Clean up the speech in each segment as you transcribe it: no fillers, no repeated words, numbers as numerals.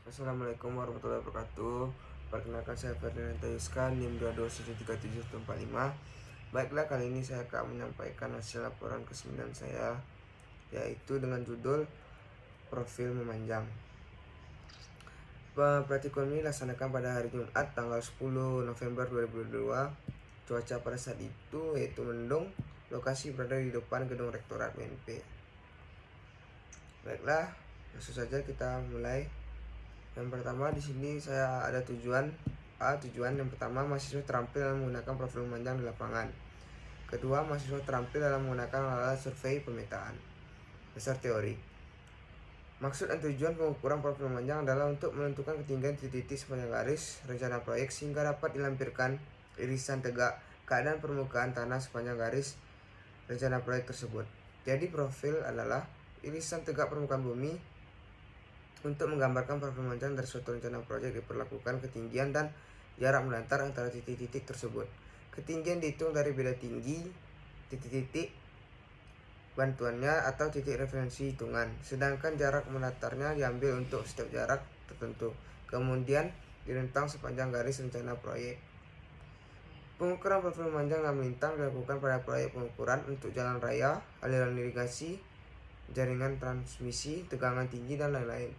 Assalamualaikum warahmatullahi wabarakatuh. Perkenalkan, saya Ferdinand Tayuska, NIM 22173745. Baiklah, kali ini saya akan menyampaikan hasil laporan ke-9 saya, yaitu dengan judul Profil Memanjang. Praktikum ini dilaksanakan pada hari Jumat tanggal 10 November 2022. Cuaca pada saat itu yaitu mendung. Lokasi berada di depan gedung Rektorat UNP. Baiklah, langsung saja kita mulai. Yang pertama, di sini saya ada tujuan yang pertama, mahasiswa terampil dalam menggunakan profil memanjang di lapangan. Kedua, mahasiswa terampil dalam menggunakan alat survei pemetaan. Dasar teori. Maksud dan tujuan pengukuran profil memanjang adalah untuk menentukan ketinggian titik-titik sepanjang garis rencana proyek sehingga dapat dilampirkan irisan tegak keadaan permukaan tanah sepanjang garis rencana proyek tersebut. Jadi profil adalah irisan tegak permukaan bumi untuk menggambarkan profil memanjang dari suatu rencana proyek. Diperlakukan ketinggian dan jarak mendatar antara titik-titik tersebut. Ketinggian dihitung dari beda tinggi titik-titik bantuannya atau titik referensi hitungan, sedangkan jarak mendatarnya diambil untuk setiap jarak tertentu, kemudian direntang sepanjang garis rencana proyek. Pengukuran profil memanjang dan melintang dilakukan pada proyek pengukuran untuk jalan raya, aliran irigasi, jaringan transmisi, tegangan tinggi, dan lain-lain.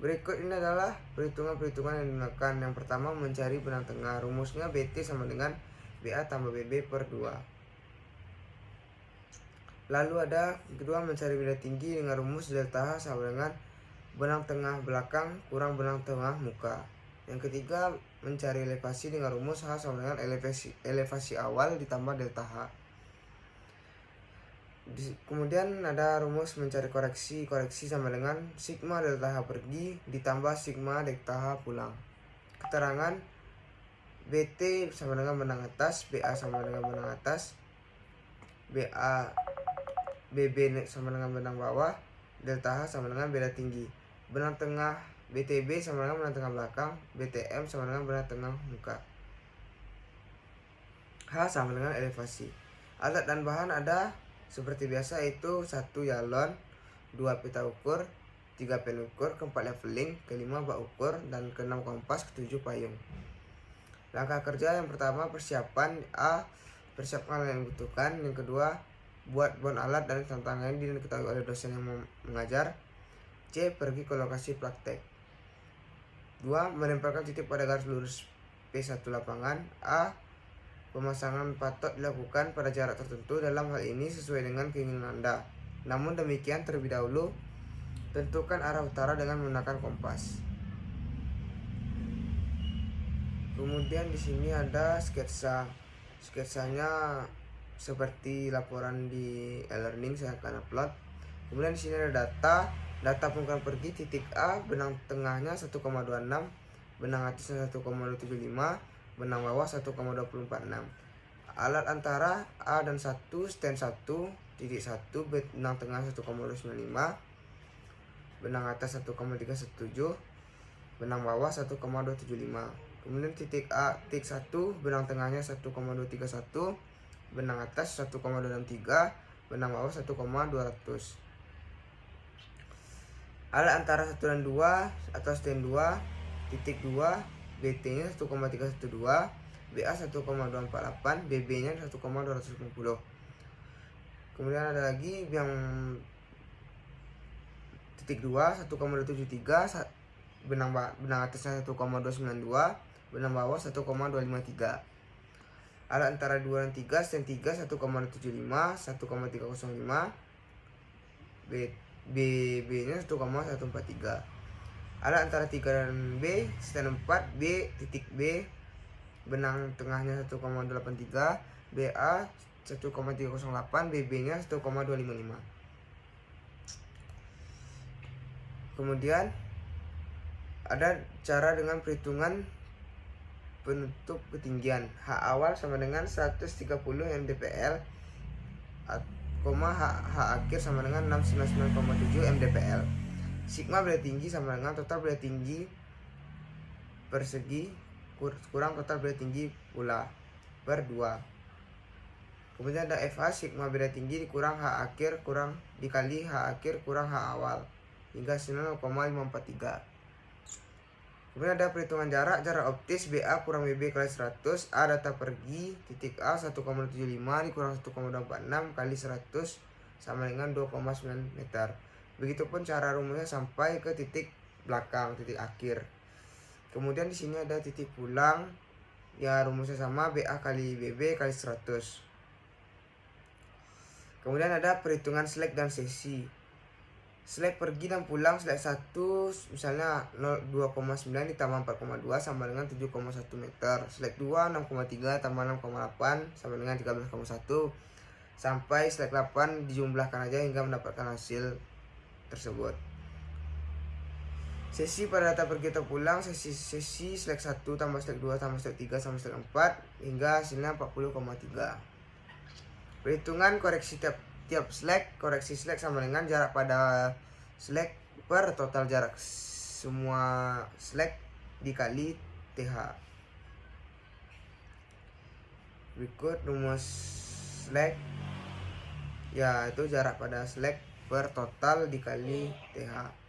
Berikut ini adalah perhitungan-perhitungan yang digunakan. Yang pertama, mencari benang tengah. Rumusnya BT sama dengan BA tambah BB per 2. Lalu ada kedua, mencari beda tinggi dengan rumus delta H sama dengan benang tengah belakang kurang benang tengah muka. Yang ketiga, mencari elevasi dengan rumus H sama dengan elevasi awal ditambah delta H. Kemudian ada rumus mencari koreksi sama dengan sigma delta H pergi ditambah sigma delta H pulang. Keterangan BT sama dengan benang atas, BA sama dengan benang atas, BB sama dengan benang bawah, delta H sama dengan beda tinggi. Benang tengah BTB sama dengan benang tengah belakang, BTM sama dengan benang tengah muka. H sama dengan elevasi. Alat dan bahan ada seperti biasa, yaitu 1 galon, 2 pita ukur, 3 pen ukur, 4 leveling, 5 bak ukur, dan 6 kompas, 7 payung. Langkah kerja yang pertama, persiapan. A. Persiapkan yang dibutuhkan. Yang kedua, buat bon alat dan tantangan yang diketahui oleh dosen yang mengajar. C. Pergi ke lokasi praktek. 2. Menempelkan titik pada garis lurus P1 lapangan. A. Pemasangan patok dilakukan pada jarak tertentu, dalam hal ini sesuai dengan keinginan Anda. Namun demikian, terlebih dahulu tentukan arah utara dengan menggunakan kompas. Kemudian di sini ada sketsa. Sketsanya seperti laporan di e-learning, saya akan upload. Kemudian di sini ada data pengukuran pergi titik A, benang tengahnya 1,26, benang atasnya 1,275, benang bawah 1,2046. Alat antara A dan 1, stand 1, titik 1, benang tengah 1,295, benang atas 1,317, benang bawah 1,275. Kemudian titik A, titik 1, benang tengahnya 1,231, benang atas 1,263, benang bawah 1,200. Alat antara 1 dan 2 atau stand 2, titik 2, BT nya 1,312, BA 1,248, BB nya 1,250. Kemudian ada lagi yang titik 2, 1,273, benang atasnya 1,292, benang bawah 1,253. Alat antara 2 dan 3, stand 3 1,275, 1,305, BB nya 1,143. Alat antara 3 dan B, stand 4, B, titik B, benang tengahnya 1,83, BA 1,308, BB nya 1,255. Kemudian ada cara dengan perhitungan penutup ketinggian. H awal sama dengan 130 mdpl, H akhir sama dengan 699,7 mdpl. Sigma beda tinggi sama dengan total beda tinggi persegi kurang total beda tinggi pula per 2. Kemudian ada FH, sigma beda tinggi dikurang H akhir kurang dikali H akhir kurang H awal hingga 0,543. Kemudian ada perhitungan jarak optis BA kurang BB kali 100, A data pergi, titik A 1,75 dikurang 1,26 kali 100 sama dengan 2,9 meter. Begitupun cara rumusnya sampai ke titik belakang, titik akhir. Kemudian di sini ada titik pulang, ya rumusnya sama BA kali BB kali 100. Kemudian ada perhitungan slack dan sesi. Slack pergi dan pulang slack 1 misalnya 2,9 ditambah 4,2 sama dengan 7,1 meter. Slack 2 6,3 tambah 6,8 sama dengan 13,1 sampai slack 8 dijumlahkan aja hingga mendapatkan hasil tersebut. Sesi pada data pergi atau pulang, sesi slack 1 tambah slack 2 tambah slack 3 sama slack 4 hingga hasilnya 40,3. Perhitungan koreksi tiap slack, koreksi slack sama dengan jarak pada slack per total jarak semua slack dikali TH. Berikut rumus slack, ya itu jarak pada slack per total dikali TH.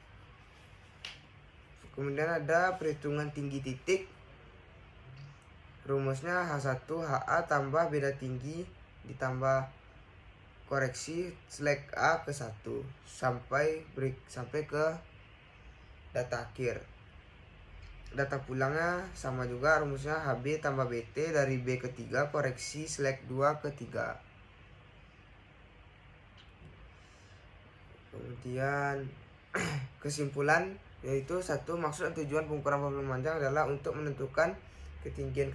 Kemudian ada perhitungan tinggi titik, rumusnya H1 HA tambah beda tinggi ditambah koreksi slack A ke 1 sampai ke data akhir. Data pulangnya sama juga, rumusnya HB tambah BT dari B ke 3 koreksi slack 2 ke 3. Kemudian kesimpulan yaitu satu, maksud dan tujuan pengukuran profil panjang adalah untuk menentukan ketinggian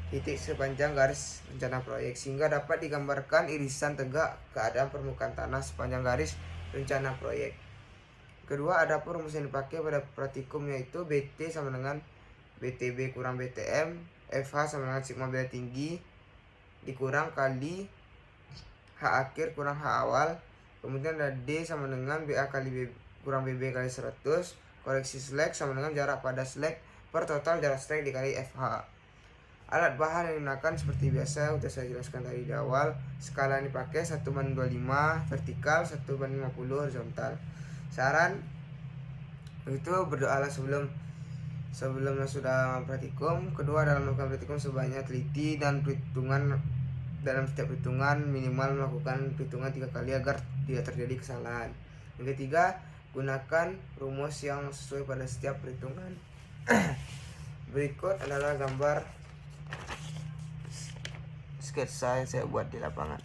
titik sepanjang garis rencana proyek sehingga dapat digambarkan irisan tegak keadaan permukaan tanah sepanjang garis rencana proyek. Kedua, ada pun rumus yang dipakai pada praktikum yaitu BT sama dengan BTB kurang BTM, FH sama dengan sigma beda tinggi dikurang kali H akhir kurang H awal. Kemudian ada D sama dengan BA kali B kurang BB kali 100, koreksi slack sama dengan jarak pada slack per total jarak slack dikali FH. Alat bahan yang digunakan seperti biasa sudah saya jelaskan tadi di awal. Skala yang dipakai 1:25 vertikal, 1:50 horizontal. Saran itu berdoalah sebelum sudah praktikum. Kedua, dalam melakukan praktikum sebanyak teliti dan perhitungan. Dalam setiap perhitungan minimal melakukan perhitungan 3 kali agar tidak terjadi kesalahan. Yang ketiga, gunakan rumus yang sesuai pada setiap perhitungan. Berikut adalah gambar sketsa yang saya buat di lapangan.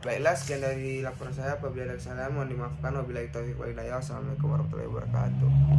Baiklah, sekian dari laporan saya. Apabila ada kesalahan mohon dimaafkan. Wabillahi taufiq wal hidayah. Wassalamualaikum warahmatullahi wabarakatuh.